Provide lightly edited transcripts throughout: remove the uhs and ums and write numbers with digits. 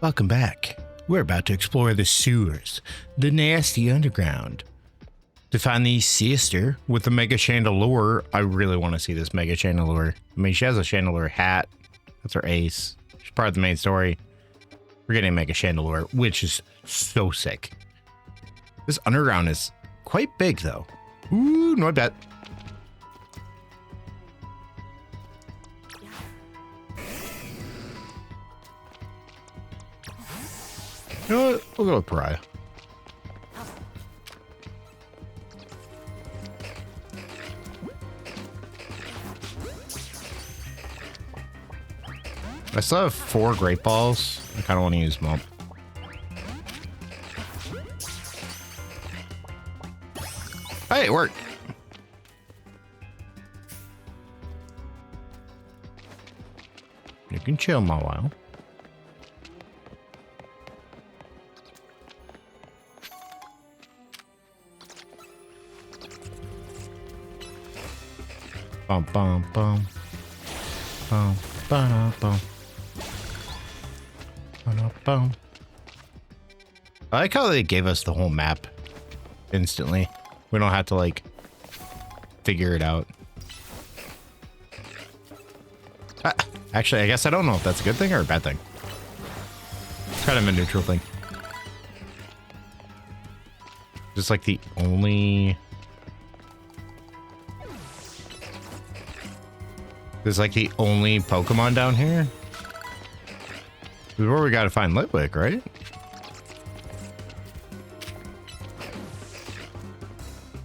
Welcome back. We're about to explore the sewers, the nasty underground. To find the sister with the mega chandelier. I really want to see this mega chandelier. I mean, she has a chandelier hat. That's her ace. She's part of the main story. We're getting a mega chandelier, which is so sick. This underground is quite big, though. Ooh, not bad. You know what? We'll go with Pariah. I still have 4 great balls. I kind of want to use them up. Hey, it worked. You can chill my while. Bum bum bum. Bum bum bum. Bum. I like how they gave us the whole map instantly. We don't have to like figure it out. Actually, I guess I don't know if that's a good thing or a bad thing. It's kind of a neutral thing. Just like the only... There's like the only Pokemon down here. This is where we gotta find Litwick, right?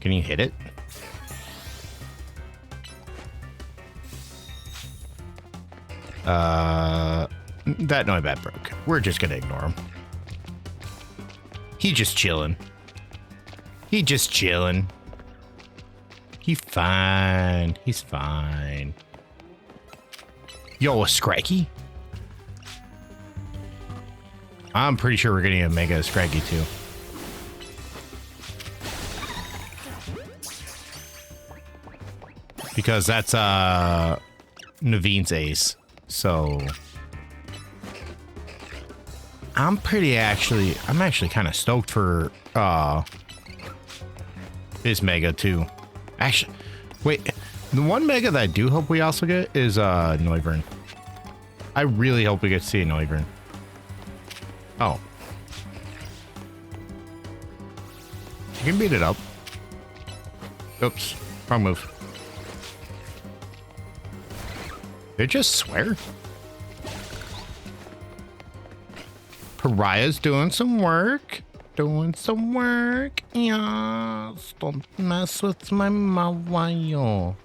Can you hit it? That Noibat broke. We're just gonna ignore him. He just chilling. He just chilling. He's fine. He's fine. Yo, a Scraggy? I'm pretty sure we're getting a Mega Scraggy too. Because that's Naveen's ace. So I'm actually kind of stoked for this Mega too. Actually, wait, the one Mega that I do hope we also get is Noivern. I really hope we get to see a Noivern. Oh. You can beat it up. Oops, wrong move. They just swear. Pariah's doing some work. Doing some work. Yes. Don't mess with my while.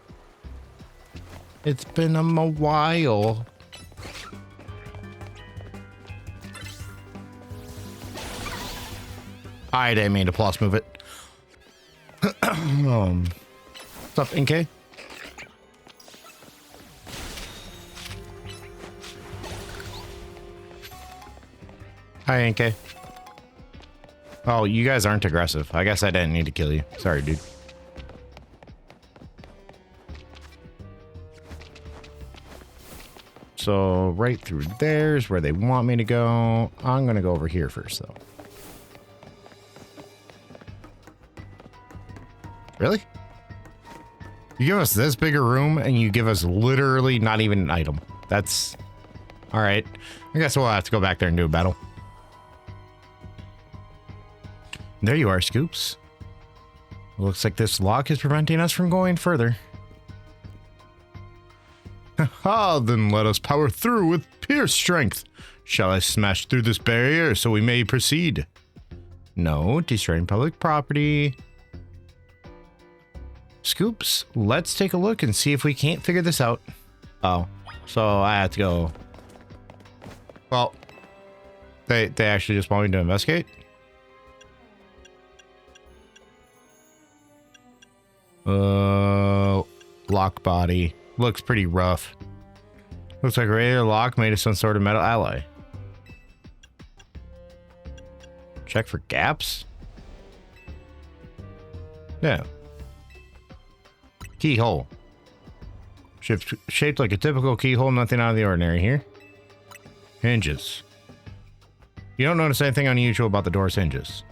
It's been a while. I didn't mean to plus move it. What's up, NK? Hi, NK. Oh, you guys aren't aggressive. I guess I didn't need to kill you. Sorry, dude. So right through there's where they want me to go. I'm gonna go over here first, though. Really? You give us this big a room and you give us literally not even an item. That's all right. I guess we'll have to go back there and do a battle. There you are, Scoops. Looks like this lock is preventing us from going further. Haha, then let us power through with pure strength. Shall I smash through this barrier so we may proceed? No, destroying public property. Scoops, let's take a look and see if we can't figure this out. Oh, so I have to go. Well, they actually just want me to investigate. Lock body. Looks pretty rough. Looks like a regular lock made of some sort of metal alloy. Check for gaps? Yeah. Keyhole. Shaped like a typical keyhole, nothing out of the ordinary here. Hinges. You don't notice anything unusual about the door's hinges.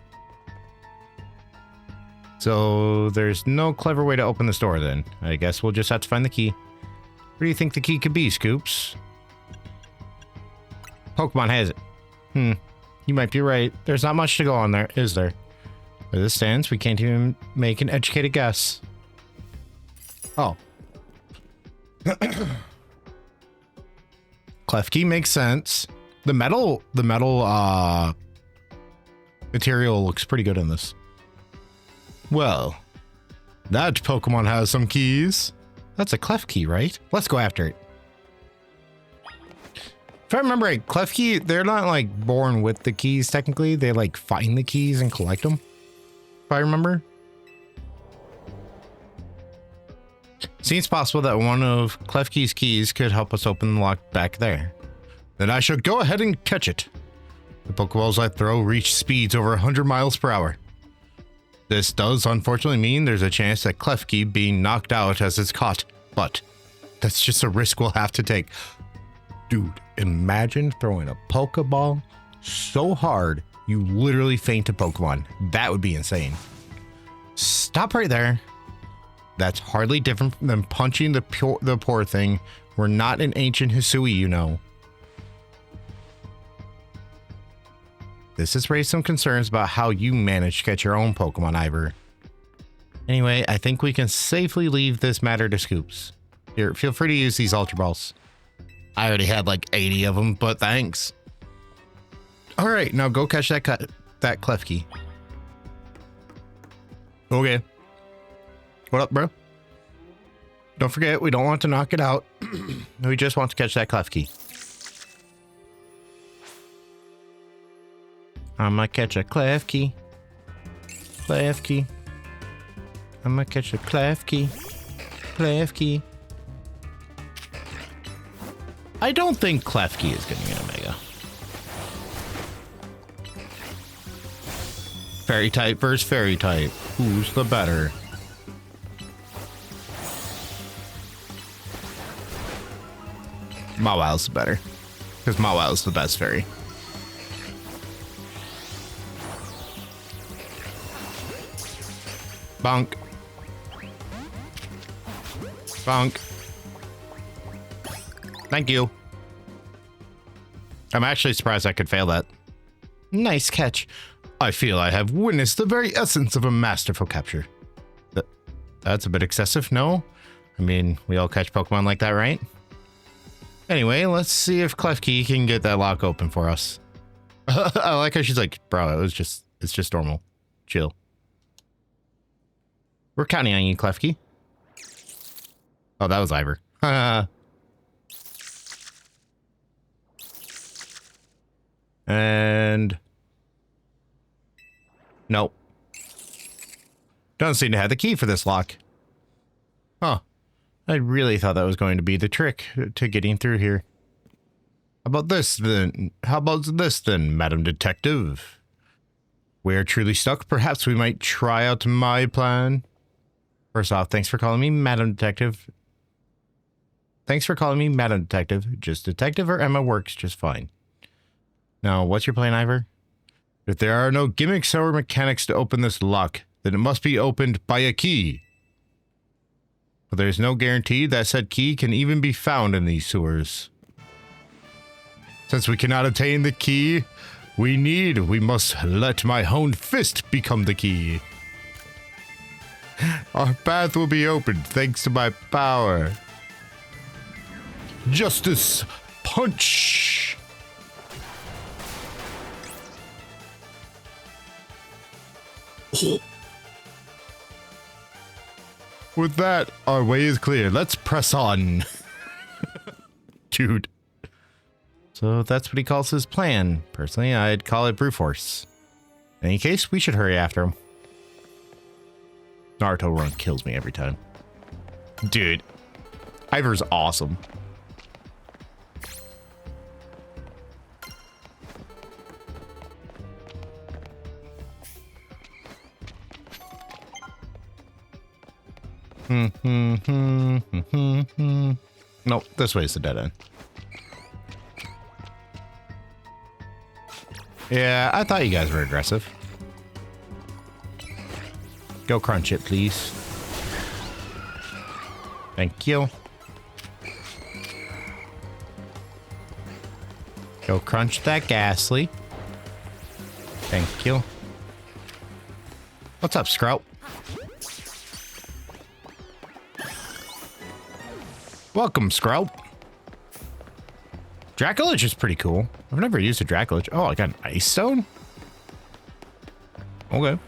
So there's no clever way to open this door then. I guess we'll just have to find the key. Where do you think the key could be, Scoops? Pokemon has it. You might be right. There's not much to go on there, is there? As it stands, we can't even make an educated guess. Oh. Clef key makes sense. The metal material looks pretty good in this. Well, that Pokemon has some keys. That's a Clef key, right? Let's go after it. If I remember right, Clef key, they're not like born with the keys technically. They like find the keys and collect them. If I remember. Seems possible that one of Clef key's keys could help us open the lock back there. Then I should go ahead and catch it. The Pokeballs I throw reach speeds over 100 miles per hour. This does unfortunately mean there's a chance that Clef key being knocked out as it's caught, but that's just a risk we'll have to take. Dude, imagine throwing a Pokeball so hard you literally faint a Pokemon. That would be insane. Stop right there. That's hardly different than punching the poor thing. We're not an ancient Hisui, you know. This has raised some concerns about how you manage to catch your own Pokemon, Ivor. Anyway, I think we can safely leave this matter to Scoops. Here, feel free to use these Ultra Balls. I already had like 80 of them, but thanks. All right, now go catch that Clef key. Okay. What up, bro? Don't forget, we don't want to knock it out. We just want to catch that Clef key. I'm gonna catch a Clef key. Clef key. I'm gonna catch a Clef key. Clef key. I don't think Clef key is gonna be an Omega. Fairy type versus fairy type. Who's the better? Mawil's the better. Because Mawil's the best fairy. Bonk. Bonk. Thank you. I'm actually surprised I could fail that. Nice catch. I feel I have witnessed the very essence of a masterful capture. That's a bit excessive, no? I mean, we all catch Pokemon like that, right? Anyway, let's see if Clef Key can get that lock open for us. I like how she's like, bro, it's just normal. Chill. We're counting on you, Clef Key. Oh, that was Ivor. And nope. Doesn't seem to have the key for this lock. Huh. I really thought that was going to be the trick to getting through here. How about this then? How about this then, Madam Detective? We're truly stuck. Perhaps we might try out my plan. First off, thanks for calling me Madam Detective. Thanks for calling me Madam Detective. Just Detective or Emma works just fine. Now, what's your plan, Ivor? If there are no gimmicks or mechanics to open this lock, then it must be opened by a key. But there's no guarantee that said key can even be found in these sewers. Since we cannot obtain the key we must let my own fist become the key. Our path will be opened thanks to my power. Justice Punch! With that, our way is clear. Let's press on. Dude. So that's what he calls his plan. Personally, I'd call it brute force. In any case, we should hurry after him. Naruto run kills me every time. Dude. Ivor's awesome. Nope, this way is the dead end. Yeah, I thought you guys were aggressive. Go crunch it, please. Thank you. Go crunch that ghastly. Thank you. What's up, Sprout? Welcome, Sprout. Dracolich is pretty cool. I've never used a Dracolich. Oh, I got an ice stone? Okay.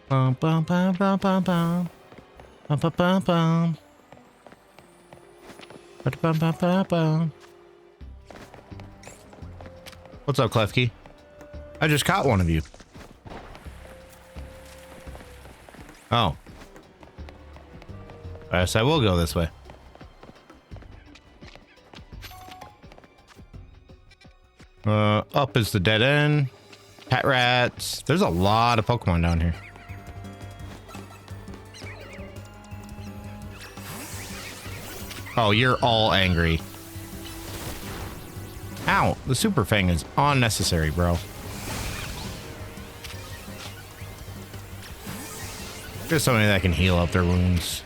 Bum bum bum bum bum bum. Bum bum bum bum. Bum bum bum bum. What's up, Klefki? I just caught one of you. Oh. Yes, I will go this way. Up is the dead end. Pet rats. There's a lot of Pokemon down here. Oh, you're all angry. Ow, the Super Fang is unnecessary, bro. There's somebody that can heal up their wounds.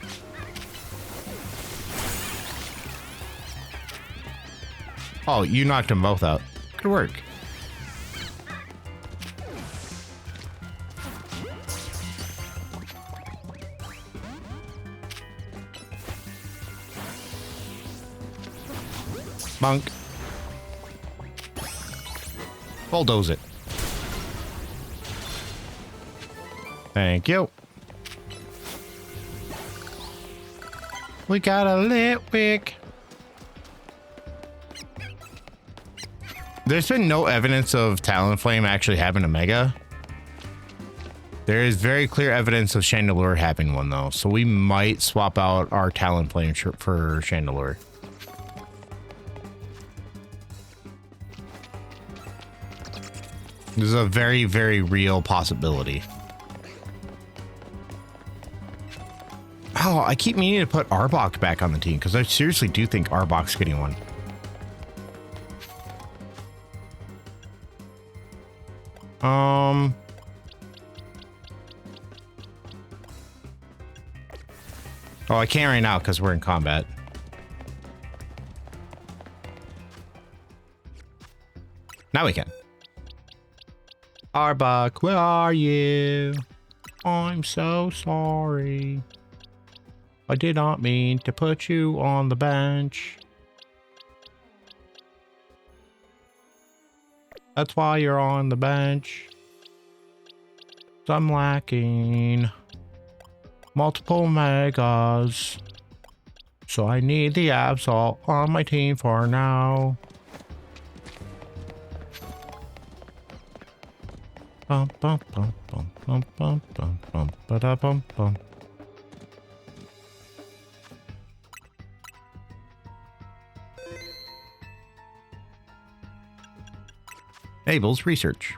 Oh, you knocked them both out. Good work. Monk. Bulldoze it. Thank you. We got a Litwick. There's been no evidence of Talonflame actually having a Mega. There is very clear evidence of Chandelure having one, though. So we might swap out our Talonflame for Chandelure. This is a very, very real possibility. Oh, I keep meaning to put Arbok back on the team because I seriously do think Arbok's getting one. Oh, I can't right now because we're in combat. Now we can. Arbok, where are you? I'm so sorry. I did not mean to put you on the bench. That's why you're on the bench. I'm lacking multiple megas. So I need the Absol on my team for now. Bum bum bum bum bum bum bum bum ba da bum bum. Abel's research.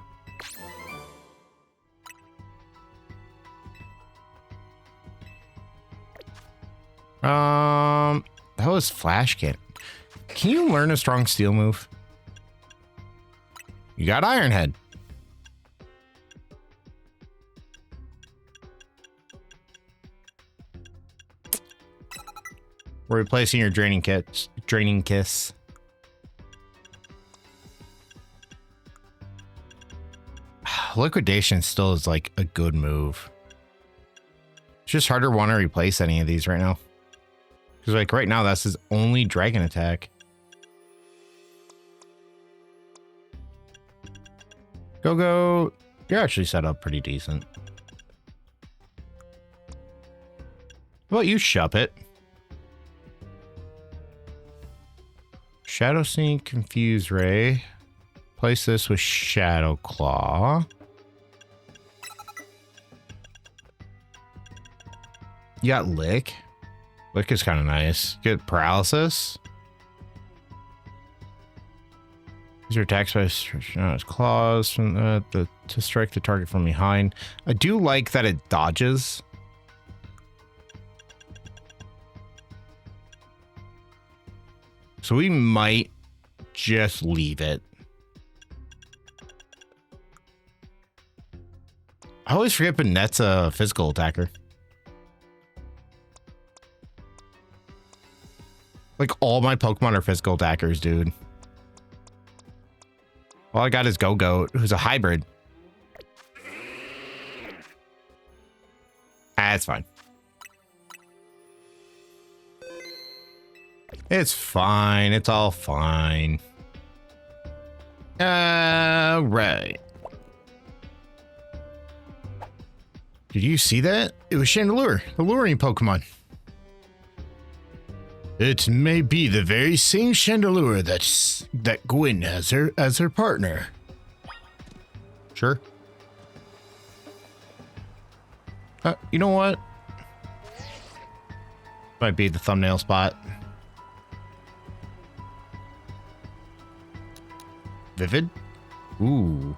That was Flash Kit. Can you learn a strong steel move? You got Iron Head. We're replacing your draining kiss. Liquidation still is like a good move. It's just harder to want to replace any of these right now. Because like right now, that's his only dragon attack. Go. You're actually set up pretty decent. How about you, Shuppet? Shadow Sneak, Confuse Ray. Place this with Shadow Claw. You got Lick. Lick is kind of nice. Get Paralysis. Use your attacks by stretching out its claws from to strike the target from behind. I do like that it dodges. So we might just leave it. I always forget Banette's a physical attacker. Like, all my Pokemon are physical attackers, dude. All I got is Go-Goat, who's a hybrid. That's fine. It's fine. It's all fine. Right. Did you see that? It was Chandelure, the luring Pokemon. It may be the very same Chandelure that Gwynn has as her partner. Sure. You know what? Might be the thumbnail spot. Vivid? Ooh.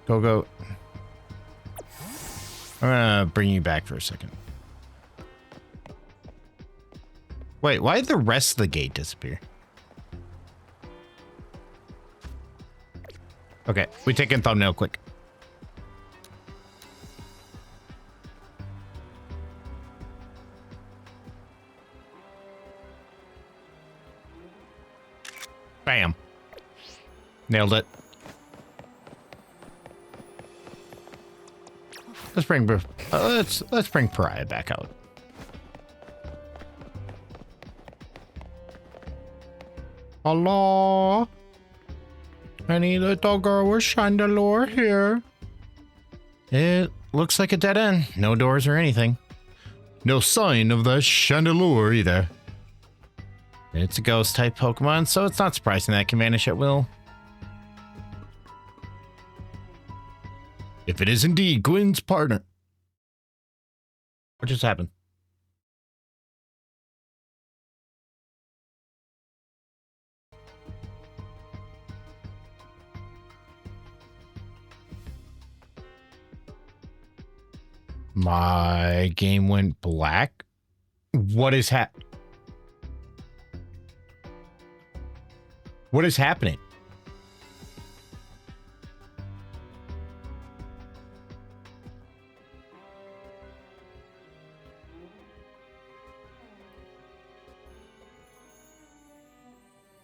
Go. I'm gonna bring you back for a second. Wait, why did the rest of the gate disappear? Okay, we take in thumbnail quick. Bam. Nailed it. Let's bring Pariah back out. Hello? Any little girl with Chandelure here? It looks like a dead end. No doors or anything. No sign of the Chandelure either. It's a ghost type Pokemon, so it's not surprising that it can vanish at will. If it is indeed Gwynn's partner. What just happened? My game went black. What is What is happening?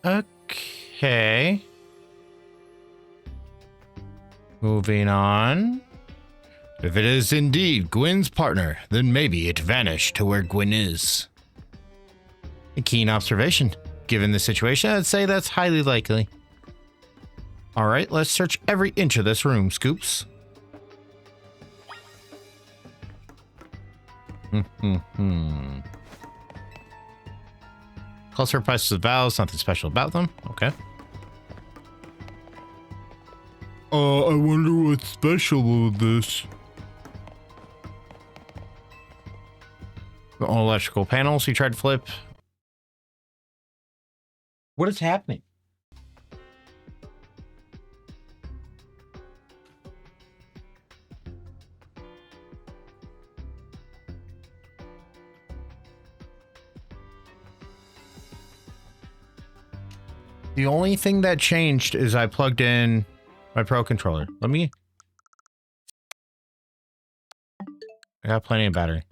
Okay. Moving on. If it is indeed Gwynn's partner, then maybe it vanished to where Gwynn is. A keen observation. Given the situation, I'd say that's highly likely. All right, let's search every inch of this room, Scoops. Closer prices of vows, nothing special about them. Okay. I wonder what's special about this. All electrical panels you tried to flip. What is happening? The only thing that changed is I plugged in my Pro controller. I got plenty of battery.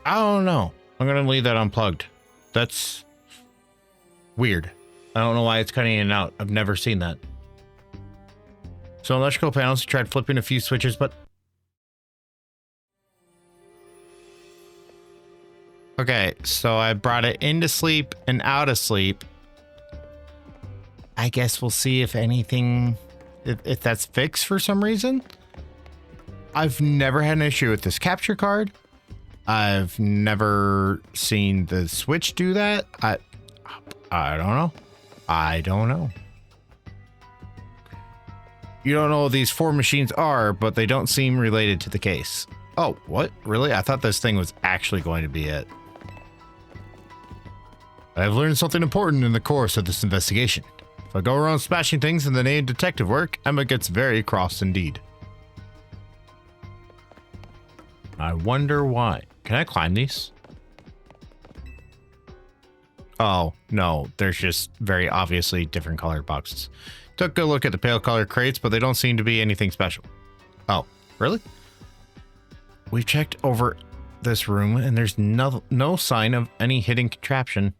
I don't know. I'm going to leave that unplugged. That's weird. I don't know why it's cutting in and out. I've never seen that. So electrical panels, tried flipping a few switches, but... Okay, so I brought it into sleep and out of sleep. I guess we'll see if anything... If that's fixed for some reason. I've never had an issue with this capture card. I've never seen the Switch do that. I don't know. I don't know. You don't know what these 4 machines are, but they don't seem related to the case. Oh, what? Really? I thought this thing was actually going to be it. I've learned something important in the course of this investigation. If I go around smashing things in the name of detective work, Emma gets very cross indeed. I wonder why. Can I climb these? Oh, no. There's just very obviously different colored boxes. Took a look at the pale color crates, but they don't seem to be anything special. Oh, really? We've checked over this room, and there's no sign of any hidden contraption.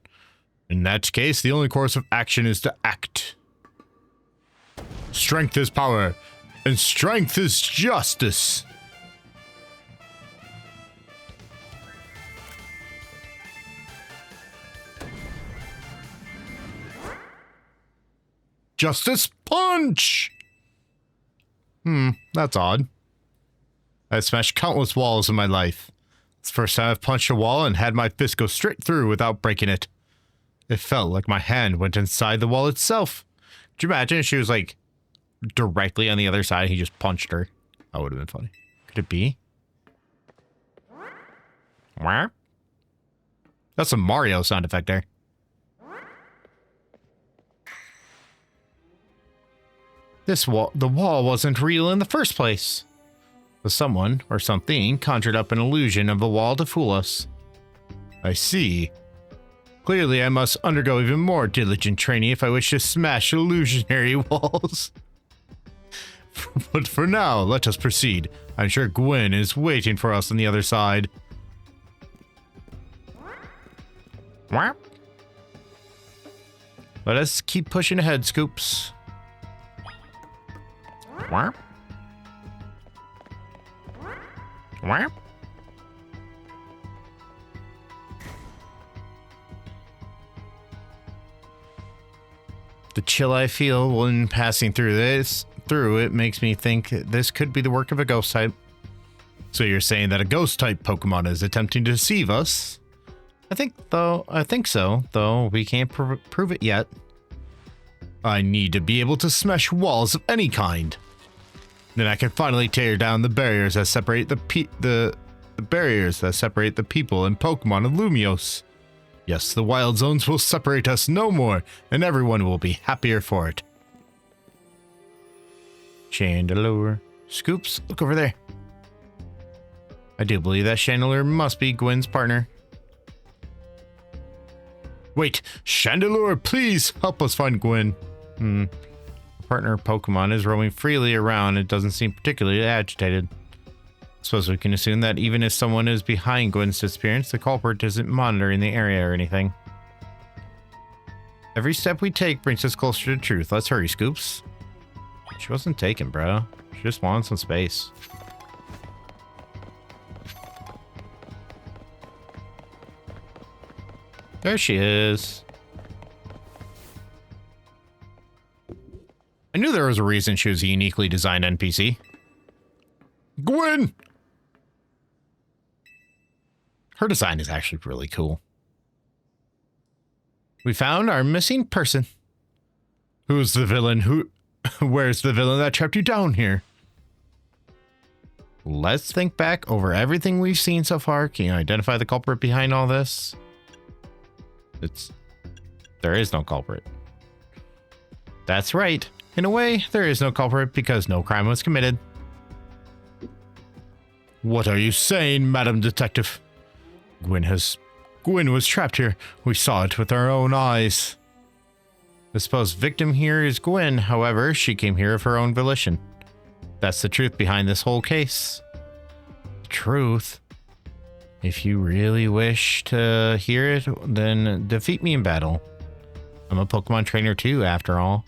In that case, the only course of action is to act. Strength is power, and strength is justice. Justice punch! That's odd. I've smashed countless walls in my life. It's the first time I've punched a wall and had my fist go straight through without breaking it. It felt like my hand went inside the wall itself. Could you imagine if she was like directly on the other side and he just punched her? That would have been funny. Could it be? That's a Mario sound effect there. The wall wasn't real in the first place. But someone or something conjured up an illusion of a wall to fool us. I see. Clearly, I must undergo even more diligent training if I wish to smash illusionary walls. But for now, let us proceed. I'm sure Gwynn is waiting for us on the other side. Let us keep pushing ahead, Scoops. The chill I feel when passing through it makes me think this could be the work of a ghost type. So you're saying that a ghost type Pokemon is attempting to deceive us? I think so, though we can't prove it yet. I need to be able to smash walls of any kind. Then I can finally tear down the barriers that separate the barriers that separate the people and Pokemon of Lumiose. Yes, the wild zones will separate us no more, and everyone will be happier for it. Chandelure. Scoops, look over there. I do believe that Chandelure must be Gwynn's partner. Wait, Chandelure, please help us find Gwynn. Partner Pokemon is roaming freely around. It doesn't seem particularly agitated. I suppose we can assume that even if someone is behind Gwynn's disappearance, the culprit isn't monitoring the area or anything. Every step we take brings us closer to truth. Let's hurry, Scoops. She wasn't taken, bro. She just wanted some space. There she is. I knew there was a reason she was a uniquely designed NPC. Gwynn! Her design is actually really cool. We found our missing person. Who's the villain? Where's the villain that trapped you down here? Let's think back over everything we've seen so far. Can you identify the culprit behind all this? There is no culprit. That's right. In a way, there is no culprit because no crime was committed. What are you saying, Madam Detective? Gwynn was trapped here. We saw it with our own eyes. The supposed victim here is Gwynn. However, she came here of her own volition. That's the truth behind this whole case. Truth? If you really wish to hear it, then defeat me in battle. I'm a Pokemon trainer too, after all.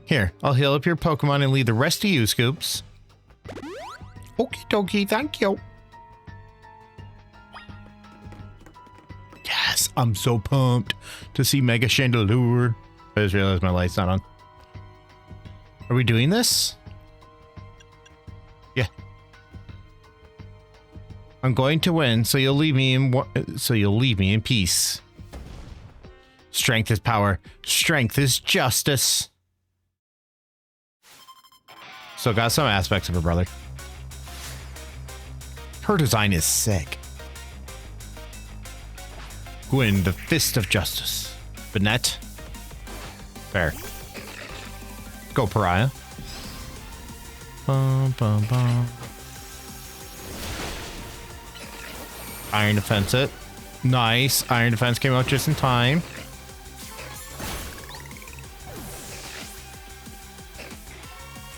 Here, I'll heal up your Pokemon and leave the rest to you, Scoops. Okie dokie, thank you. Yes, I'm so pumped to see Mega Chandelure. I just realized my light's not on. Are we doing this? Yeah. I'm going to win, so you'll leave me in peace. Strength is power. Strength is justice. So got some aspects of her brother. Her design is sick. Gwynn, the Fist of Justice. Banette. Fair. Go, Pariah. Bum, bum, bum. Iron defense it. Nice. Iron defense came out just in time.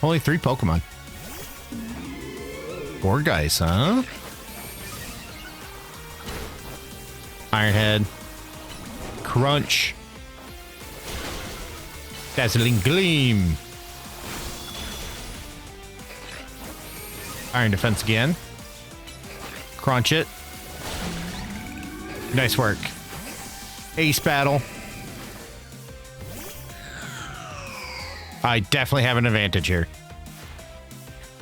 Only 3 Pokemon. 4 guys, huh? Iron Head. Crunch. Dazzling Gleam. Iron defense again. Crunch it. Nice work. Ace battle. I definitely have an advantage here.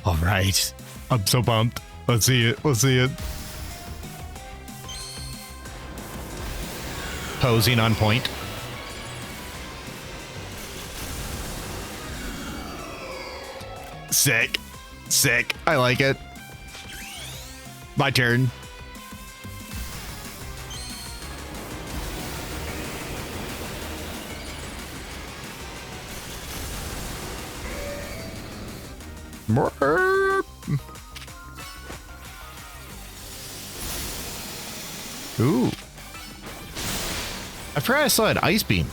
All right. I'm so pumped. Let's see it. Let's see it. Posing on point. Sick. Sick. I like it. My turn. Ooh. I forgot I still had Ice Beam.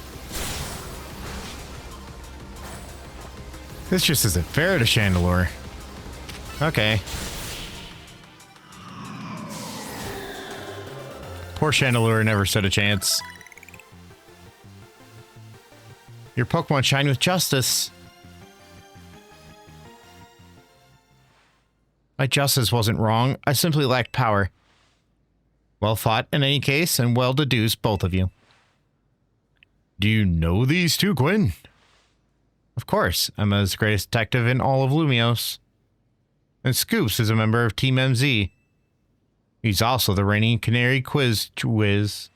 This just isn't fair to Chandelure. Okay. Poor Chandelure never stood a chance. Your Pokemon shine with justice. My justice wasn't wrong. I simply lacked power. Well fought in any case, and well deduced, both of you. Do you know these two, Gwynn? Of course. I'm the greatest detective in all of Lumios. And Scoops is a member of Team MZ. He's also the reigning Canary Quiz Whiz.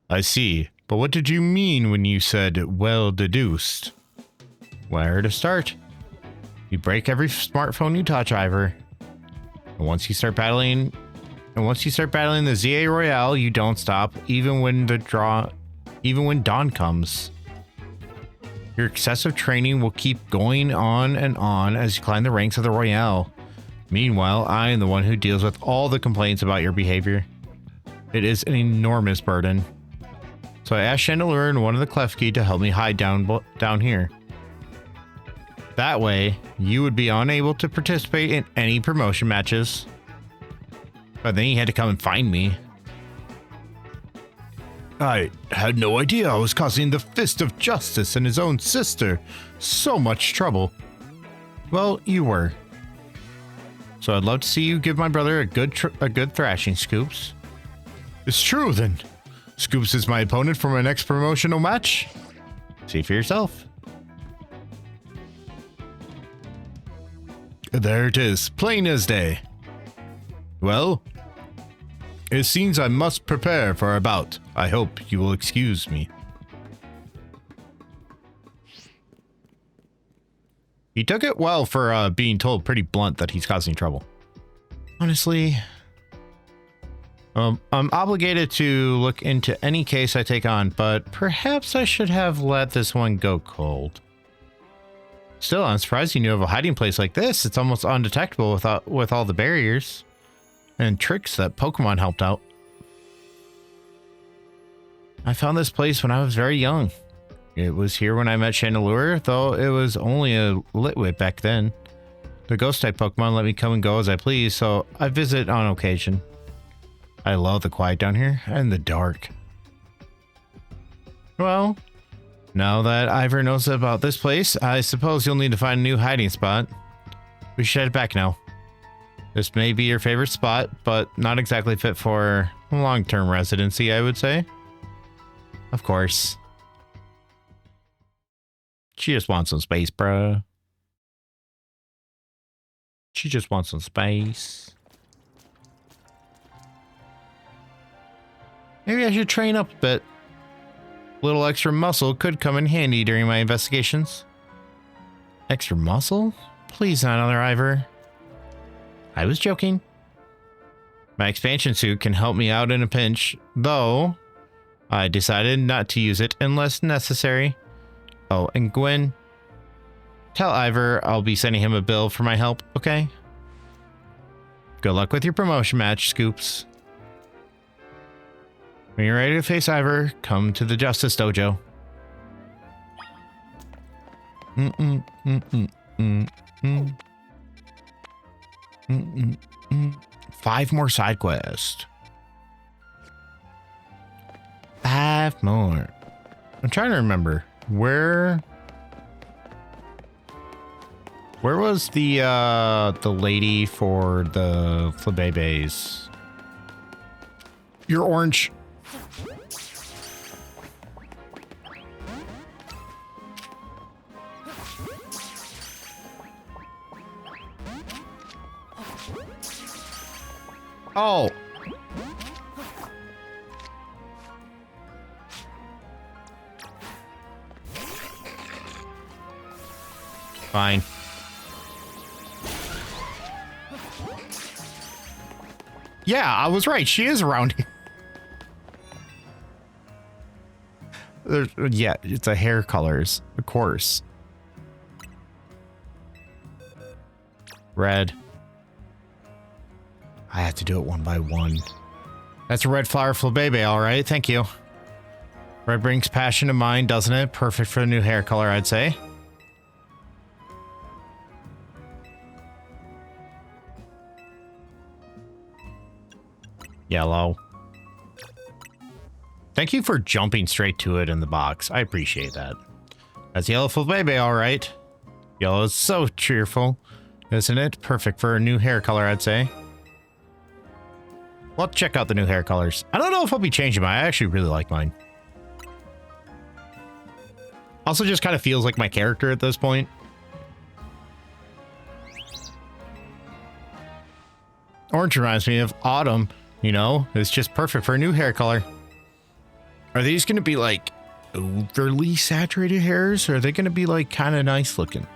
I see. But what did you mean when you said well deduced? Where to start? You break every smartphone you touch, Ivor. And once you start battling the ZA Royale, you don't stop, even when dawn comes. Your excessive training will keep going on and on as you climb the ranks of the Royale. Meanwhile, I am the one who deals with all the complaints about your behavior. It is an enormous burden. So I asked Chandelure and one of the Klefki to help me hide down here. That way, you would be unable to participate in any promotion matches. But then he had to come and find me. I had no idea I was causing the Fist of Justice and his own sister so much trouble. Well, you were. So I'd love to see you give my brother a good thrashing, Scoops. It's true, then. Scoops is my opponent for my next promotional match. See for yourself. There it is, plain as day. Well, it seems I must prepare for our bout. I hope you will excuse me. He took it well for being told pretty blunt that he's causing trouble. Honestly, I'm obligated to look into any case I take on, but perhaps I should have let this one go cold. Still, I'm surprised you knew of a hiding place like this. It's almost undetectable with all the barriers and tricks that Pokemon helped out. I found this place when I was very young. It was here when I met Chandelure, though it was only a Litwit back then. The Ghost-type Pokemon let me come and go as I please, so I visit on occasion. I love the quiet down here and the dark. Well, now that Ivor knows about this place, I suppose you'll need to find a new hiding spot. We should head back now. This may be your favorite spot, but not exactly fit for long-term residency, I would say. Of course. She just wants some space, bruh. She just wants some space. Maybe I should train up a bit. A little extra muscle could come in handy during my investigations. Extra muscle? Please not another Ivor. I was joking. My expansion suit can help me out in a pinch, though I decided not to use it unless necessary. Oh, and Gwynn, Tell Ivor I'll be sending him a bill for my help, okay? Good luck with your promotion match, Scoops. When you're ready to face Ivor, come to the Justice Dojo. Five more side quests. 5 more. I'm trying to remember where was the lady for the flabebes? You're orange. Oh. Fine. Yeah, I was right. She is around here. Yeah, it's a hair colors, of course. Red. I have to do it one by one. That's a red flower flabebe, all right. Thank you. Red brings passion to mind, doesn't it? Perfect for the new hair color, I'd say. Yellow. Thank you for jumping straight to it in the box. I appreciate that. That's yellow flabebe, all right. Yellow is so cheerful, isn't it? Perfect for a new hair color, I'd say. Well, check out the new hair colors. I don't know if I'll be changing mine. I actually really like mine. Also just kind of feels like my character at this point. Orange reminds me of autumn, you know? It's just perfect for a new hair color. Are these going to be like overly saturated hairs, or are they going to be like kind of nice looking?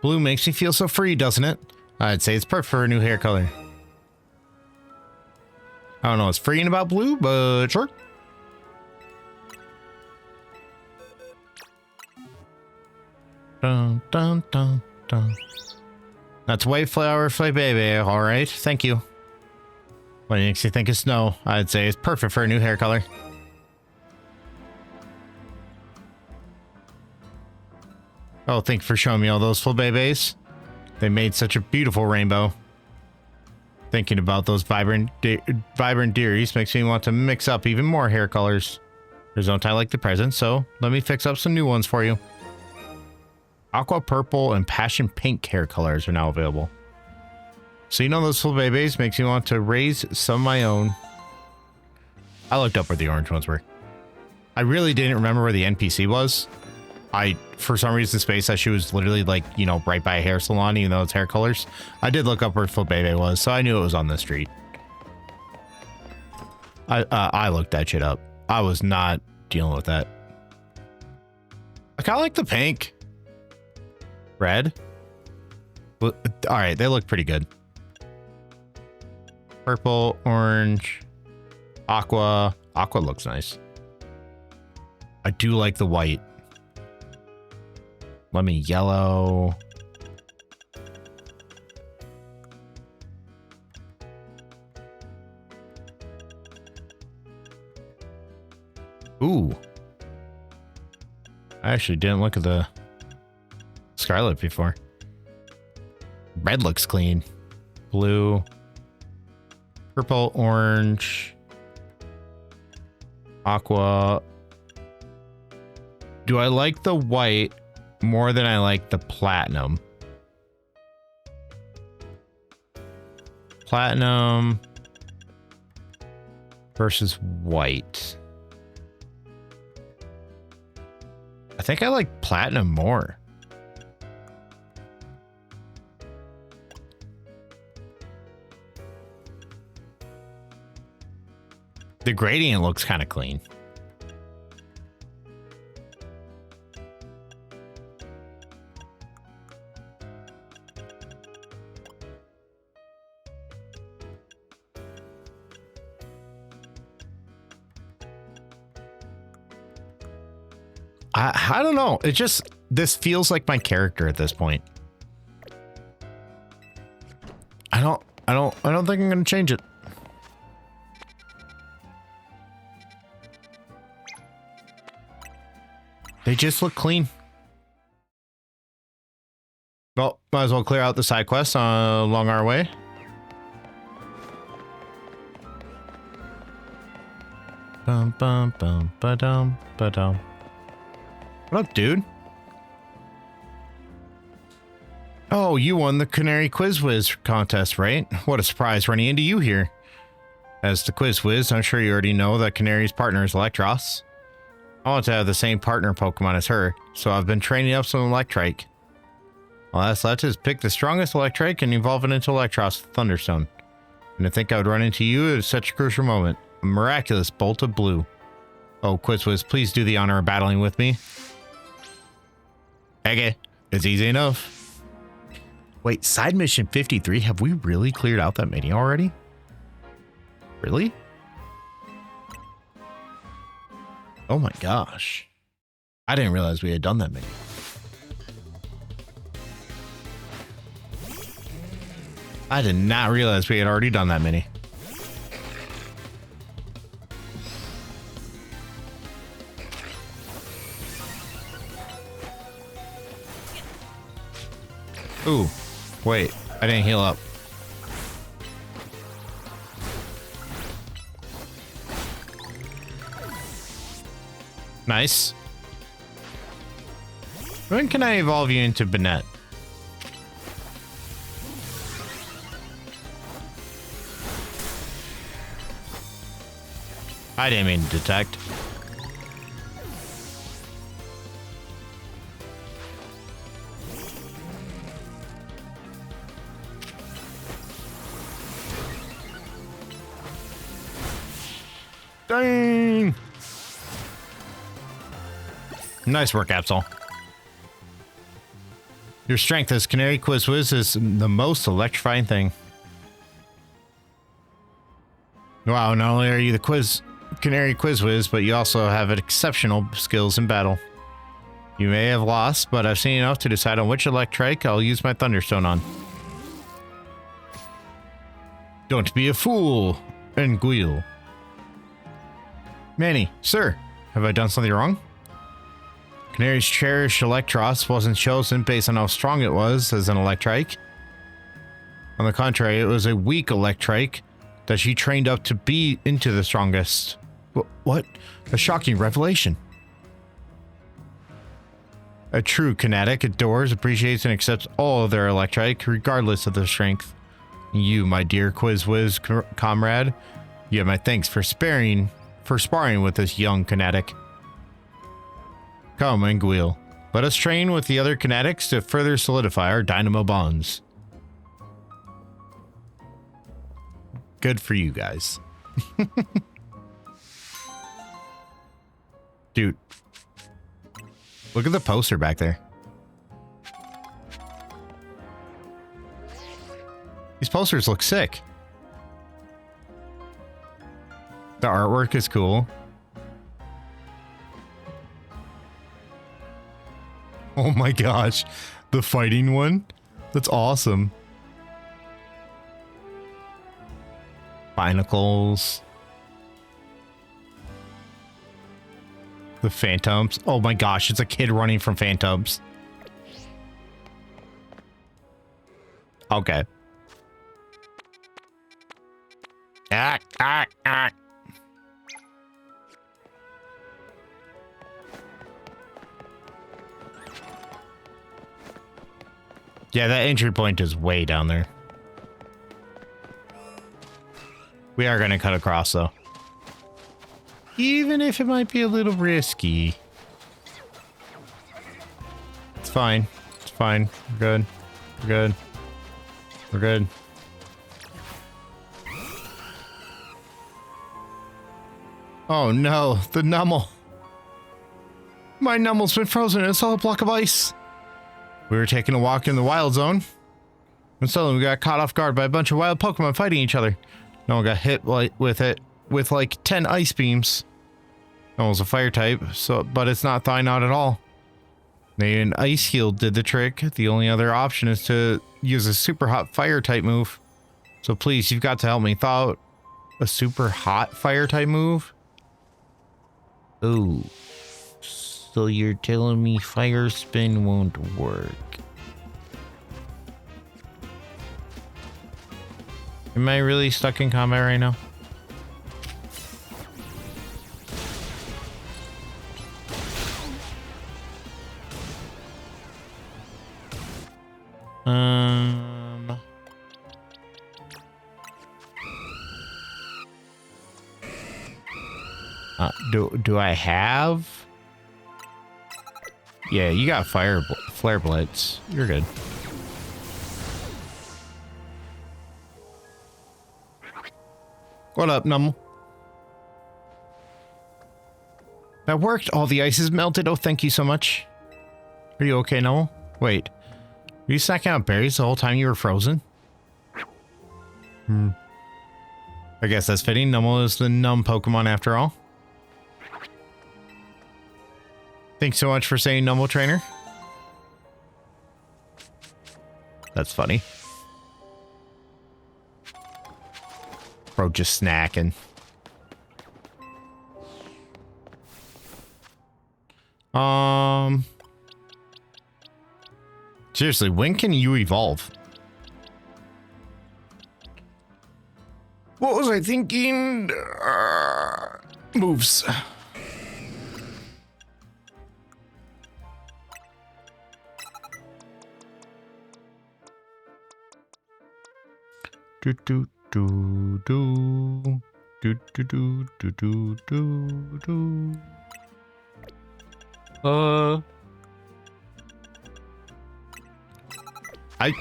Blue makes me feel so free, doesn't it? I'd say it's perfect for a new hair color. I don't know what's freeing about blue, but sure. Dun, dun, dun, dun. That's white flower flabebe, all right. Thank you. What makes you think of snow? I'd say it's perfect for a new hair color. Oh, thank you for showing me all those flabebes. They made such a beautiful rainbow. Thinking about those vibrant dearies makes me want to mix up even more hair colors. There's no tie like the present, so let me fix up some new ones for you. Aqua purple and passion pink hair colors are now available. Seeing all those flabebes makes me want to raise some of my own. I looked up where the orange ones were. I really didn't remember where the NPC was. For some reason, Space said she was literally like, you know, right by a hair salon, even though it's hair colors. I did look up where flabebe was, so I knew it was on the street. I looked that shit up. I was not dealing with that. I kind of like the pink. Red. Well, all right, they look pretty good. Purple, orange, aqua. Aqua looks nice. I do like the white. Let me yellow. Ooh. I actually didn't look at the Scarlet before. Red looks clean. Blue. Purple, orange. Aqua. Do I like the white more than I like the platinum? Platinum versus white. I think I like platinum more. The gradient looks kind of clean. I don't know. It just, this feels like my character at this point. I don't think I'm gonna change it. They just look clean. Well, might as well clear out the side quests along our way. Bum bum bum ba-dum ba-dum. What up, dude? Oh, you won the Canary Quiz Whiz contest, right? What a surprise running into you here. As the Quiz Whiz, I'm sure you already know that Canary's partner is Electros. I want to have the same partner Pokemon as her, so I've been training up some Electrike. All that's left is pick the strongest Electrike and evolve it into Electros with Thunderstone. And to think I would run into you at such a crucial moment. A miraculous bolt of blue. Oh, Quiz Whiz, please do the honor of battling with me. Okay, it's easy enough. Wait, side mission 53? Have we really cleared out that mini already? Really? Oh my gosh. I didn't realize we had done that many. I did not realize we had already done that many. Ooh, wait, I didn't heal up. Nice. When can I evolve you into Banette? I didn't mean to detect. Dang! Nice work, Absol. Your strength as Canary Quiz Whiz is the most electrifying thing. Wow, not only are you the Canary Quiz Whiz, but you also have exceptional skills in battle. You may have lost, but I've seen enough to decide on which Electrike I'll use my Thunderstone on. Don't be a fool, Nguil. Manny, sir, have I done something wrong? Canary's cherished Electros wasn't chosen based on how strong it was as an Electrike. On the contrary, it was a weak Electrike that she trained up to be into the strongest. What? A shocking revelation. A true Kinetic adores, appreciates, and accepts all of their Electrike, regardless of their strength. You, my dear Quiz Whiz comrade, you have my thanks for sparring with this young Kinetic. Come, Nguil. Let us train with the other Kinetics to further solidify our dynamo bonds. Good for you guys. Dude. Look at the poster back there. These posters look sick. The artwork is cool. Oh my gosh. The fighting one? That's awesome. Binacles. The Phantoms. Oh my gosh, it's a kid running from Phantoms. Okay. Ah. Yeah, that entry point is way down there. We are going to cut across, though. Even if it might be a little risky. It's fine. It's fine. We're good. We're good. We're good. Oh no, the Nummel. My Nummel's been frozen in a solid block of ice. We were taking a walk in the wild zone, and suddenly we got caught off guard by a bunch of wild Pokemon fighting each other. No one got hit with like 10 ice beams. Oh, it's a fire type, so but it's not thawing out at all. Maybe an ice heal did the trick. The only other option is to use a super hot fire type move. So please, you've got to help me thaw out a super hot fire type move. Oh, so you're telling me fire spin won't work? Am I really stuck in combat right now? Do I have? Yeah, you got flare blitz. You're good. What up, Nummel? That worked. All the ice is melted. Oh, thank you so much. Are you okay, Nummel? Wait. Were you snacking out berries the whole time you were frozen? I guess that's fitting. Nummel is the numb Pokemon after all. Thanks so much for saying Nummel Trainer. That's funny. Bro, just snacking. Seriously, when can you evolve? What was I thinking? Moves. Do do do do do do do do do do.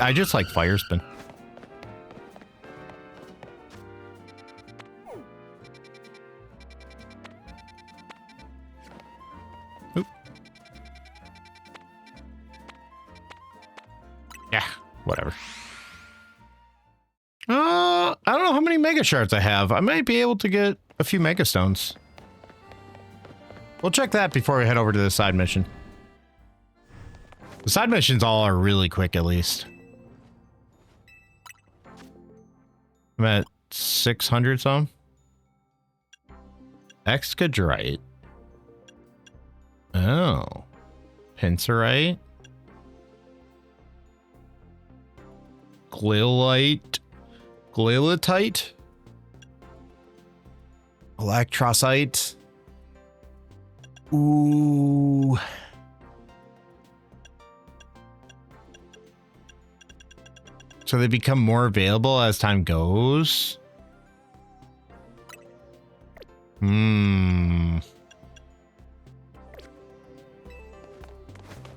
I just like fire spin. Oop. Yeah, whatever. I don't know how many Mega Shards I have. I might be able to get a few Mega Stones. We'll check that before we head over to the side mission. The side missions all are really quick, at least. I'm at 600 some. Excadrite. Oh. Pincerite. Glilite. Glilitite. Electrocyte. Ooh. So they become more available as time goes. We're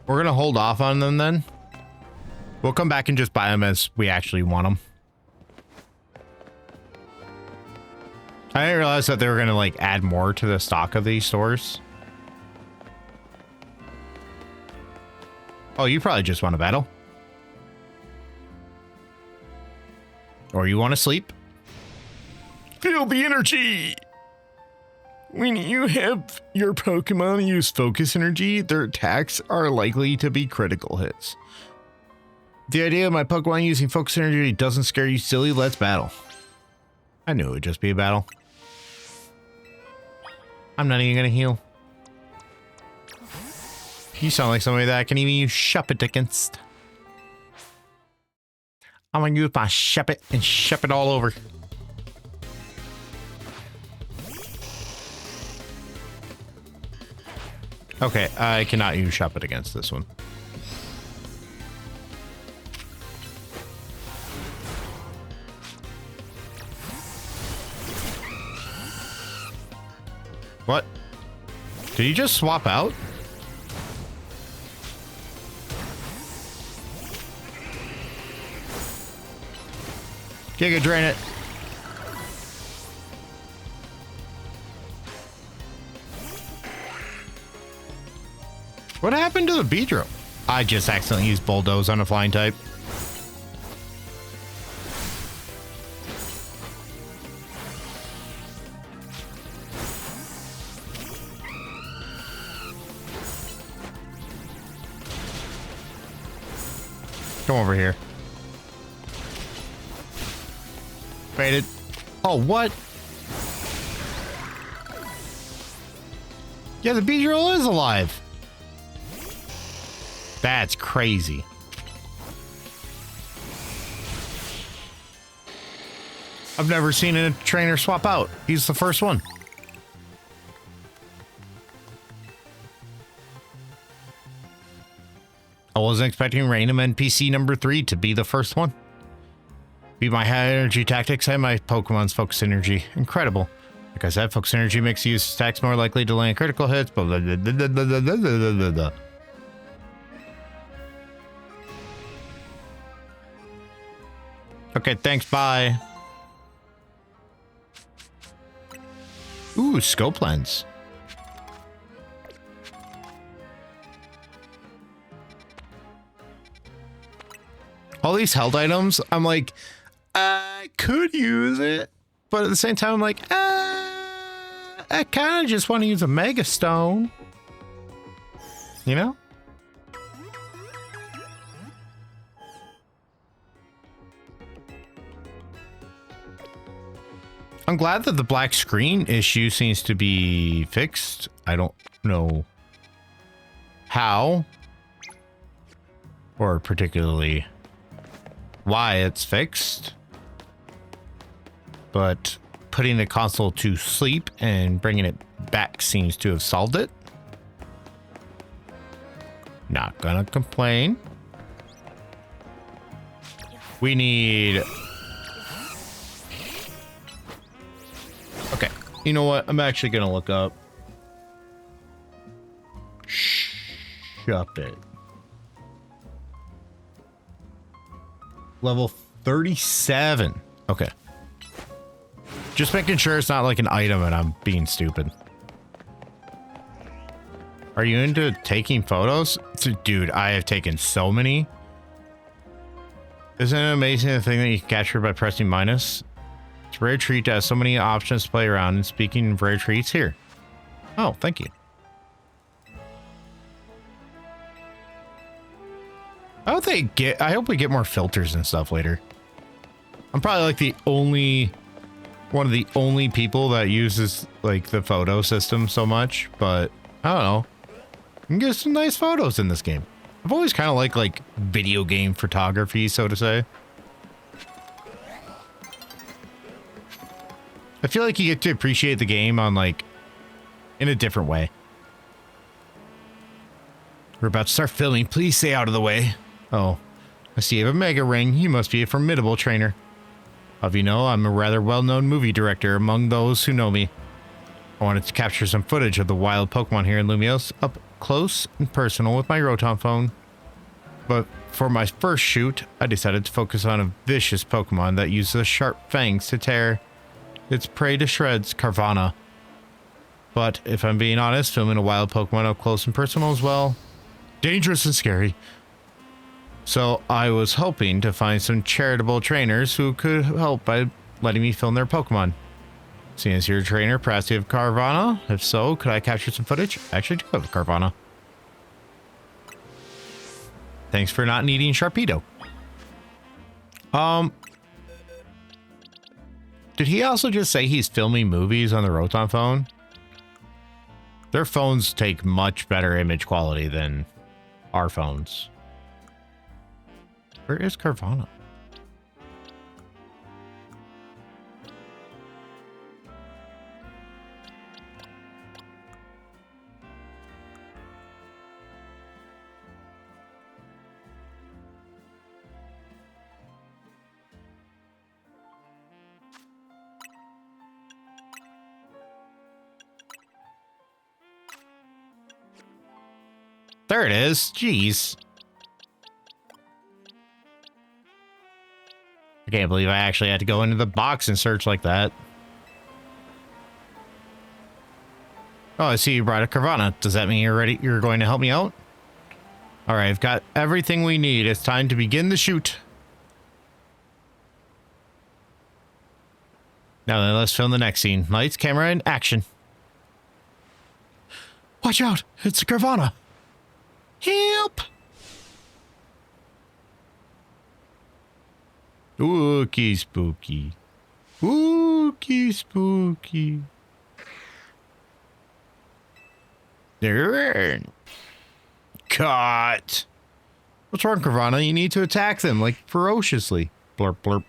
gonna hold off on them then. We'll come back and just buy them as we actually want them. I didn't realize that they were gonna like add more to the stock of these stores. Oh, you probably just want to battle. Or you want to sleep? Feel the energy! When you have your Pokemon use focus energy, their attacks are likely to be critical hits. The idea of my Pokemon using focus energy doesn't scare you silly. Let's battle. I knew it would just be a battle. I'm not even going to heal. You sound like somebody that I can even use Shop It against. I'm gonna use my Shop It and Shop It all over. Okay, I cannot use Shop It against this one. What? Did you just swap out? Giga drain it. What happened to the Beedrill? I just accidentally used Bulldoze on a flying type. Come over here. Baited. Oh, what? Yeah, the Beedrill is alive. That's crazy. I've never seen a trainer swap out. He's the first one. I wasn't expecting random NPC number 3 to be the first one. Be my high energy tactics and my Pokemon's focus energy. Incredible. Like I said, focus energy makes use attacks more likely to land critical hits. Blah, blah, blah, blah, blah, blah, blah, blah, blah. Okay, thanks, bye. Ooh, scope lens. All these held items, I'm like, I could use it, but at the same time, I'm like, I kind of just want to use a Mega Stone. You know? I'm glad that the black screen issue seems to be fixed. I don't know how, or particularly why it's fixed, but putting the console to sleep and bringing it back seems to have solved it. Not gonna complain. We need... Okay, you know what? I'm actually gonna look up Shop It. Level 37. Okay. Just making sure it's not like an item and I'm being stupid. Are you into taking photos? Dude, I have taken so many. Isn't it amazing the thing that you can capture by pressing minus? It's a rare treat to have so many options to play around, and speaking of rare treats, here. Oh, thank you. I hope we get more filters and stuff later. I'm probably like one of the only people that uses like the photo system so much, but I don't know. You can get some nice photos in this game. I've always kind of liked like video game photography, so to say. I feel like you get to appreciate the game on like in a different way. We're about to start filming. Please stay out of the way. Oh, I see you have a mega ring. You must be a formidable trainer. Of you know, I'm a rather well-known movie director among those who know me. I wanted to capture some footage of the wild Pokemon here in Lumios up close and personal with my Rotom phone. But for my first shoot, I decided to focus on a vicious Pokemon that uses sharp fangs to tear its prey to shreds, Carvana. But if I'm being honest, filming a wild Pokemon up close and personal as well, dangerous and scary. So I was hoping to find some charitable trainers who could help by letting me film their Pokemon. Seeing as you're a trainer, perhaps you have Carvana? If so, could I capture some footage? I actually do have Carvana. Thanks for not needing Sharpedo. Did he also just say he's filming movies on the Rotom phone? Their phones take much better image quality than our phones. Where is Carvana? There it is. Jeez. I can't believe I actually had to go into the box and search like that. Oh, I see you brought a Carvana. Does that mean you're ready? You're going to help me out? All right, I've got everything we need. It's time to begin the shoot. Now then, let's film the next scene. Lights, camera, and action. Watch out! It's a Carvana! Help! Ookie spooky. Ookie spooky. They're in. Caught. What's wrong, Carvana? You need to attack them, like, ferociously. Blurp, blurp.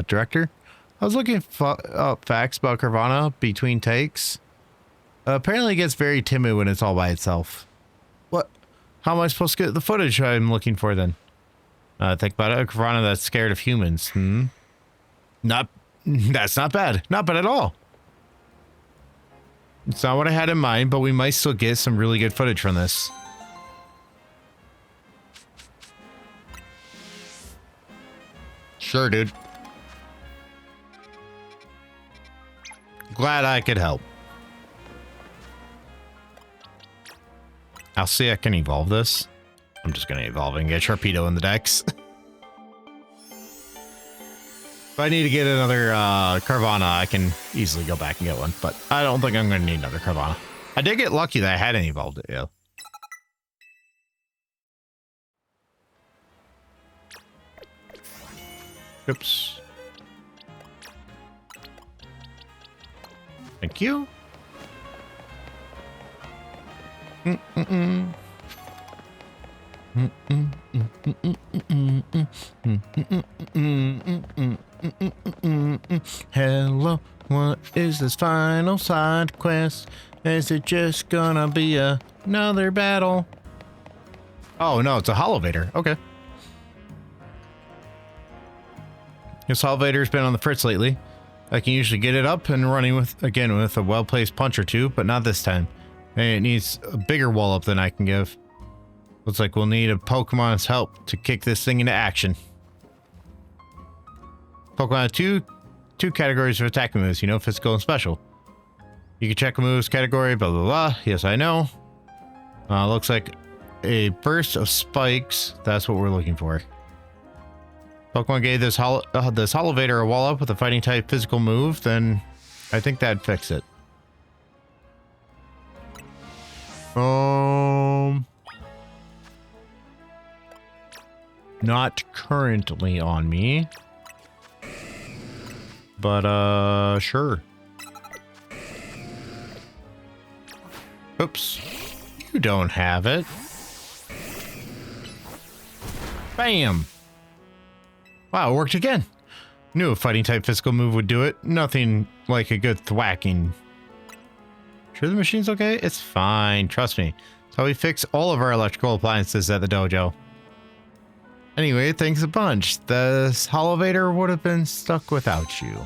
Director? I was looking up facts about Carvana between takes. Apparently it gets very timid when it's all by itself. What? How am I supposed to get the footage I'm looking for then? Think about it. A Carvana that's scared of humans. That's not bad. Not bad at all. It's not what I had in mind, but we might still get some really good footage from this. Sure, dude. Glad I could help. I'll see I can evolve this. I'm just gonna evolve and get Sharpedo in the decks. If I need to get another Carvana, I can easily go back and get one, but I don't think I'm gonna need another Carvana. I did get lucky that I hadn't evolved it, yeah. Oops. Thank you. Hello, what is this final side quest? Is it just gonna be another battle? Oh no, it's a Holovator. Okay. This Holovator's been on the fritz lately. I can usually get it up and running with a well-placed punch or two, but not this time. And it needs a bigger wall up than I can give. Looks like we'll need a Pokemon's help to kick this thing into action. Pokemon have two categories of attacking moves, physical and special. You can check a move's category, blah, blah, blah. Yes, I know. Looks like a burst of spikes. That's what we're looking for. Pokemon gave this Holovator a wall up with a fighting type physical move, then I think that'd fix it. Not currently on me. But, sure. Oops. You don't have it. Bam! Wow, it worked again. Knew a fighting type physical move would do it. Nothing like a good thwacking. Sure the machine's okay? It's fine, trust me. That's how we fix all of our electrical appliances at the dojo. Anyway, thanks a bunch. This Holovator would have been stuck without you.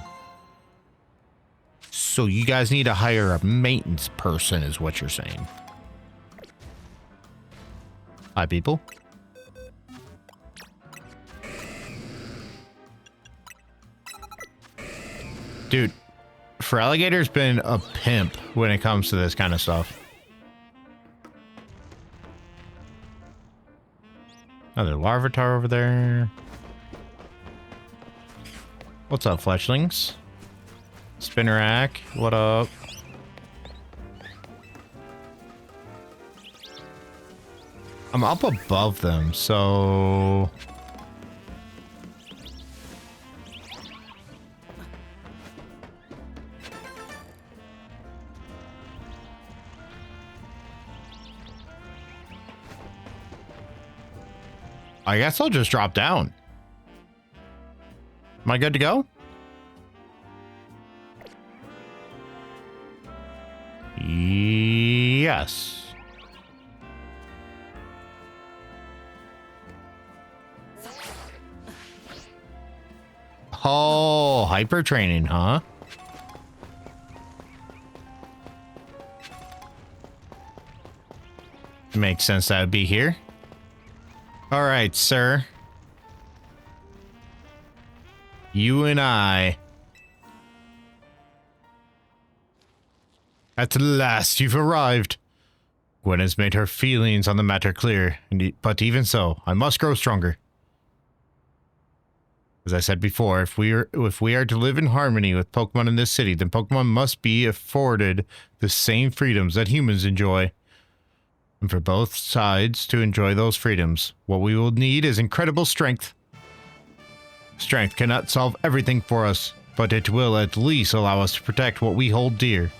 So you guys need to hire a maintenance person, is what you're saying. Hi, people. Dude, Feraligator's been a pimp when it comes to this kind of stuff. Another Larvitar over there. What's up, fletchlings? Spinnerack, what up? I'm up above them, so... I guess I'll just drop down. Am I good to go? Yes. Oh, hyper training, huh? Makes sense that would be here. All right, sir. You and I. At last, you've arrived. Gwynn has made her feelings on the matter clear, but even so, I must grow stronger. As I said before, if we are to live in harmony with Pokemon in this city, then Pokemon must be afforded the same freedoms that humans enjoy. And for both sides to enjoy those freedoms, what we will need is incredible strength. Strength cannot solve everything for us, but it will at least allow us to protect what we hold dear.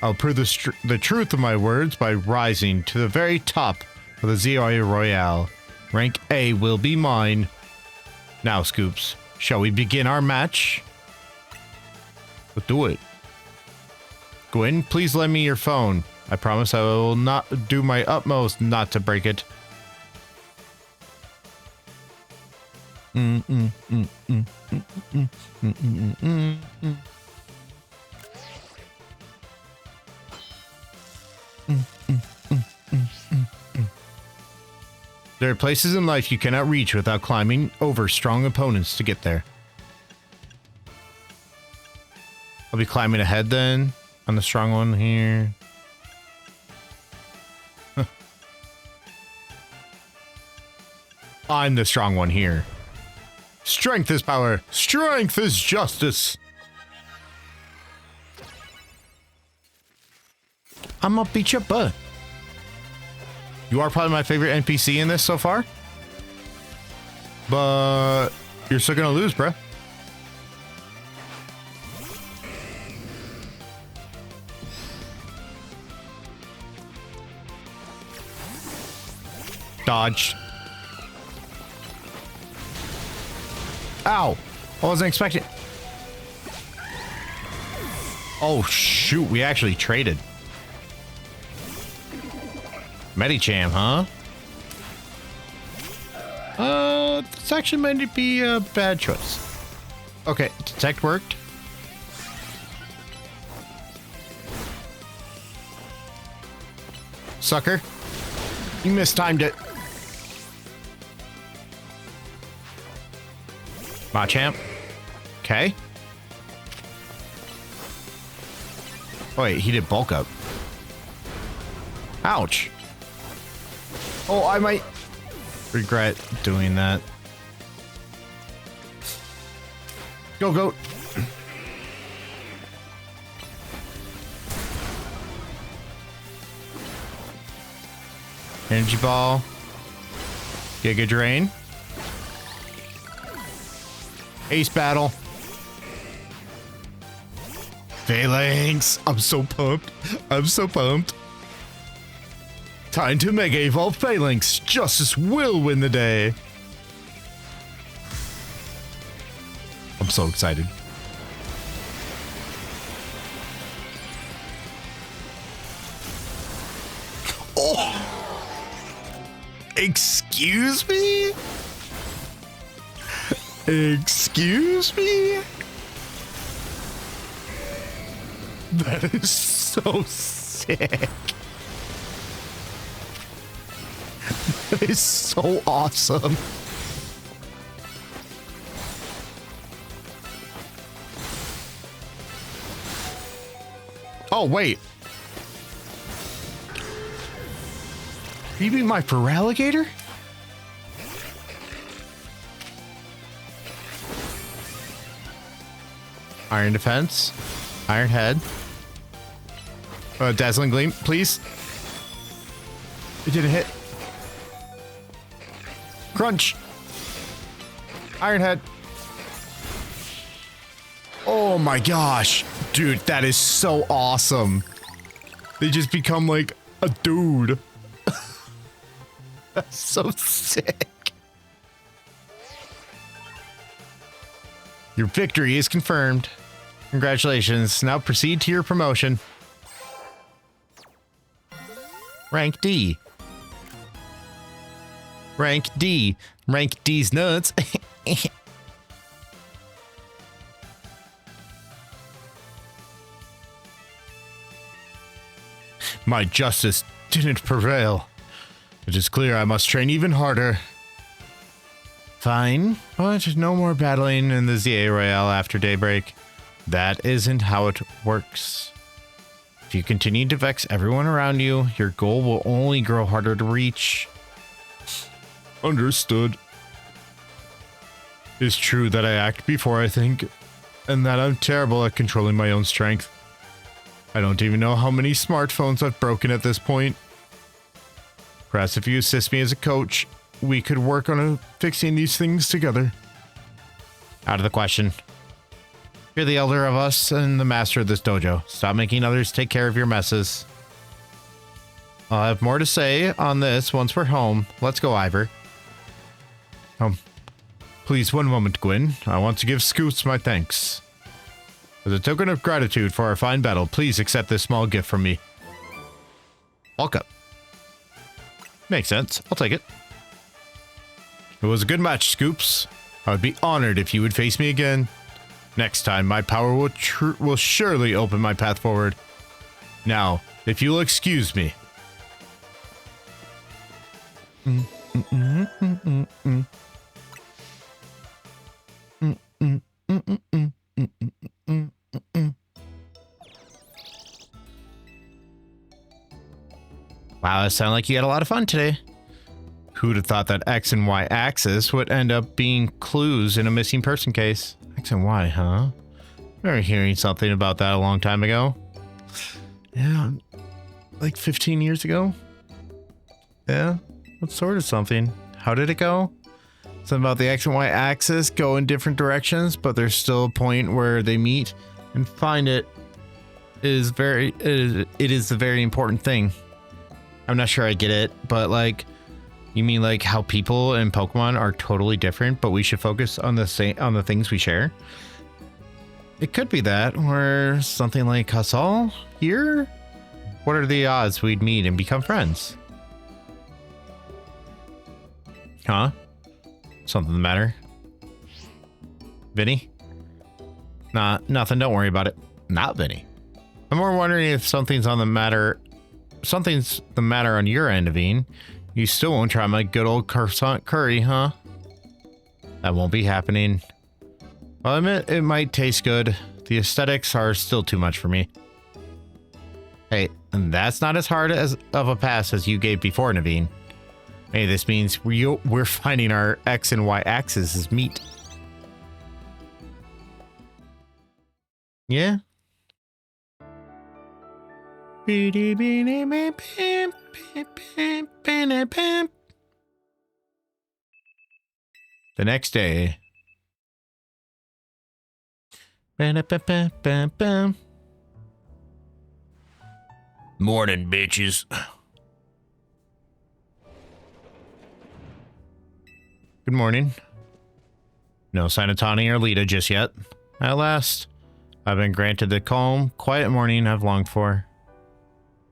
I'll prove the truth of my words by rising to the very top of the ZI Royale. Rank A will be mine. Now, Scoops, shall we begin our match? Let's do it. Gwynn, please lend me your phone. I promise I will not do my utmost not to break it. There are places in life you cannot reach without climbing over strong opponents to get there. I'll be climbing ahead then on the strong one here. I'm the strong one here. Strength is power. Strength is justice. I'm gonna beat your butt. You are probably my favorite NPC in this so far. But you're still gonna lose, bruh. Dodge. Ow! I wasn't expecting. Oh shoot, we actually traded. Medicham, huh? This actually might be a bad choice. Okay, detect worked. Sucker. You mistimed it. Machamp. Okay. Oh, wait, he did bulk up. Ouch. Oh, I might regret doing that. Go, goat. Energy ball. Giga Drain. Ace battle. Phalanx. I'm so pumped. I'm so pumped. Time to Mega Evolve Phalanx. Justice will win the day. I'm so excited. Oh! Excuse me? Excuse me? That is so sick. That is so awesome. Oh, wait. You beat my Feraligatr? Iron Defense. Iron Head. Dazzling Gleam, please. It didn't hit. Crunch. Iron Head. Oh my gosh. Dude, that is so awesome. They just become like a dude. That's so sick. Your victory is confirmed. Congratulations. Now proceed to your promotion. Rank D. Rank D. Rank D's nuts. My justice didn't prevail. It is clear I must train even harder. Fine, but no more battling in the ZA Royale after daybreak. That isn't how it works. If you continue to vex everyone around you, your goal will only grow harder to reach. Understood. It's true that I act before I think, and that I'm terrible at controlling my own strength. I don't even know how many smartphones I've broken at this point. Perhaps if you assist me as a coach, we could work on fixing these things together. Out of the question. You're the elder of us and the master of this dojo. Stop making others take care of your messes. I'll have more to say on this once we're home. Let's go, Ivor. Please, one moment, Gwynn. I want to give Scoots my thanks. As a token of gratitude for our fine battle, please accept this small gift from me. All cup. Makes sense. I'll take it. It was a good match, Scoops. I would be honored if you would face me again. Next time, my power will surely open my path forward. Now, if you'll excuse me. Wow, it sounded like you had a lot of fun today. Who'd have thought that X and Y axis would end up being clues in a missing person case? X and Y, huh? I remember hearing something about that a long time ago. Yeah, like 15 years ago. Yeah, what sort of something? How did it go? Something about the X and Y axis go in different directions, but there's still a point where they meet and find it is the very important thing. I'm not sure I get it, but like, you mean like how people and Pokemon are totally different, but we should focus on the things we share? It could be that, or something like us all here. What are the odds we'd meet and become friends? Huh? Something the matter? Vinny? Nah, nothing. Don't worry about it. Not Vinny. I'm more wondering if something's the matter on your end, Avine. You still won't try my good old croissant curry, huh? That won't be happening. Well, I admit it might taste good. The aesthetics are still too much for me. Hey, and that's not as hard of a pass as you gave before, Naveen. Hey, this means we're finding our X and Y axes meet. Yeah? The next day. Morning, bitches. Good morning. No sign of Tawny or Lita just yet. At last, I've been granted the calm, quiet morning I've longed for.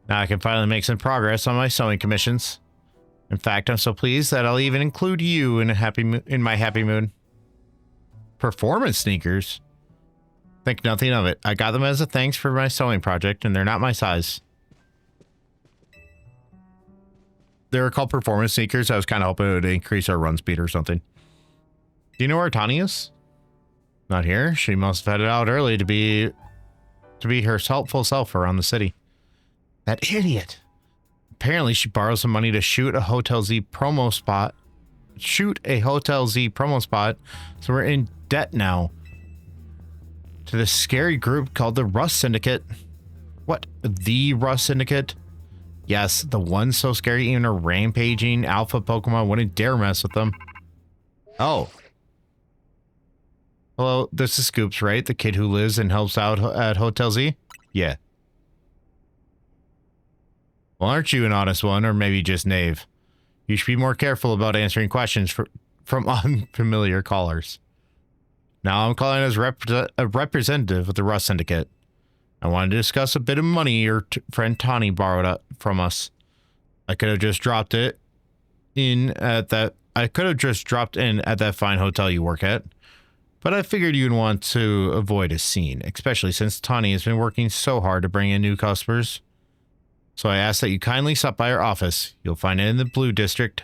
Now I can finally make some progress on my sewing commissions. In fact, I'm so pleased that I'll even include you in my happy mood. Performance sneakers? Think nothing of it. I got them as a thanks for my sewing project, and they're not my size. They were called performance sneakers. I was kind of hoping it would increase our run speed or something. Do you know where Tani is? Not here. She must have headed out early to be her full self around the city. That idiot. Apparently she borrowed some money to shoot a Hotel Z promo spot. So we're in debt now. To this scary group called the Rust Syndicate. What? The Rust Syndicate? Yes, the one so scary even a rampaging alpha Pokemon wouldn't dare mess with them. Oh. Hello, this is Scoops, right? The kid who lives and helps out at Hotel Z? Yeah. Well, aren't you an honest one, or maybe just knave? You should be more careful about answering questions from unfamiliar callers. Now I'm calling as a representative of the Rust Syndicate. I wanted to discuss a bit of money your friend Tawny borrowed from us. I could have just dropped in at that fine hotel you work at. But I figured you'd want to avoid a scene, especially since Tawny has been working so hard to bring in new customers. So I ask that you kindly stop by our office. You'll find it in the Blue District.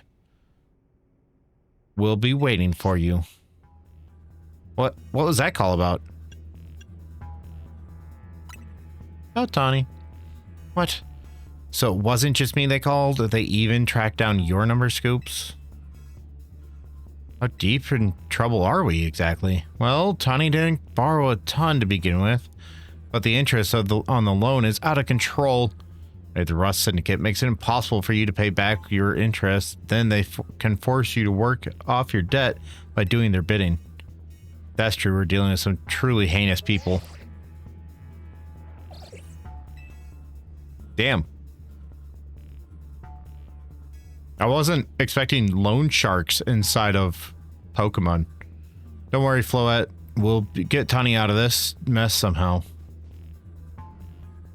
We'll be waiting for you. What was that call about? Oh, Tawny. What? So it wasn't just me they called? They even tracked down your number, Scoops? How deep in trouble are we exactly? Well, Tawny didn't borrow a ton to begin with, but the interest on the loan is out of control. If the Rust Syndicate makes it impossible for you to pay back your interest, then they can force you to work off your debt by doing their bidding. That's true. We're dealing with some truly heinous people. Damn. I wasn't expecting loan sharks inside of Pokemon. Don't worry, Floette. We'll get Tani out of this mess somehow.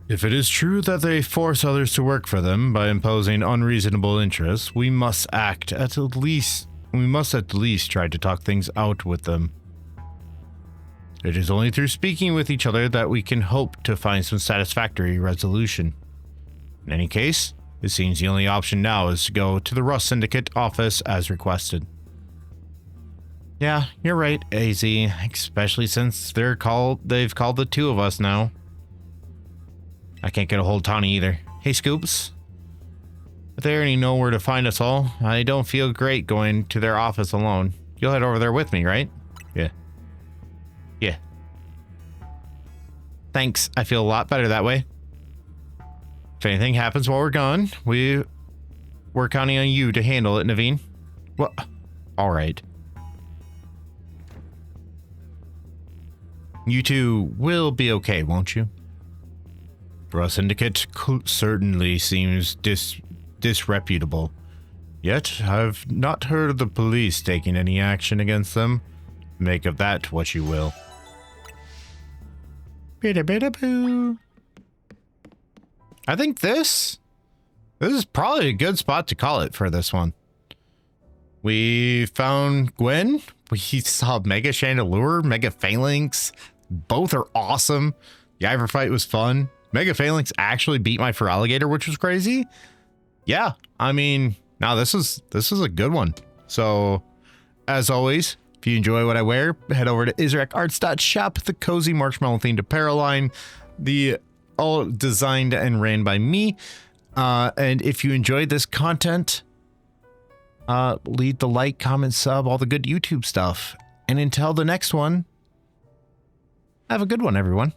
If it is true that they force others to work for them by imposing unreasonable interests, we must at least try to talk things out with them. It is only through speaking with each other that we can hope to find some satisfactory resolution. In any case, it seems the only option now is to go to the Rust Syndicate office as requested. Yeah, you're right, AZ, especially since they've called the two of us now. I can't get a hold of Tani either. Hey, Scoops. If they already know where to find us all, I don't feel great going to their office alone. You'll head over there with me, right? Yeah. Yeah. Thanks, I feel a lot better that way. If anything happens while we're gone, we're counting on you to handle it, Naveen. Well, all right. You two will be okay, won't you? The Syndicate certainly seems disreputable. Yet, I've not heard of the police taking any action against them. Make of that what you will. Bida-bida-boo. I think this is probably a good spot to call it for this one. We found Gwynn. We saw Mega Chandelure, Mega Phalanx. Both are awesome. The Ivor fight was fun. Mega Phalanx actually beat my Feraligatr, which was crazy. Yeah, I mean, now this is a good one. So, as always, if you enjoy what I wear, head over to izarakarts.shop, the cozy marshmallow themed apparel line. All designed and ran by me. And if you enjoyed this content, leave the like, comment, sub, all the good YouTube stuff. And until the next one, have a good one, everyone.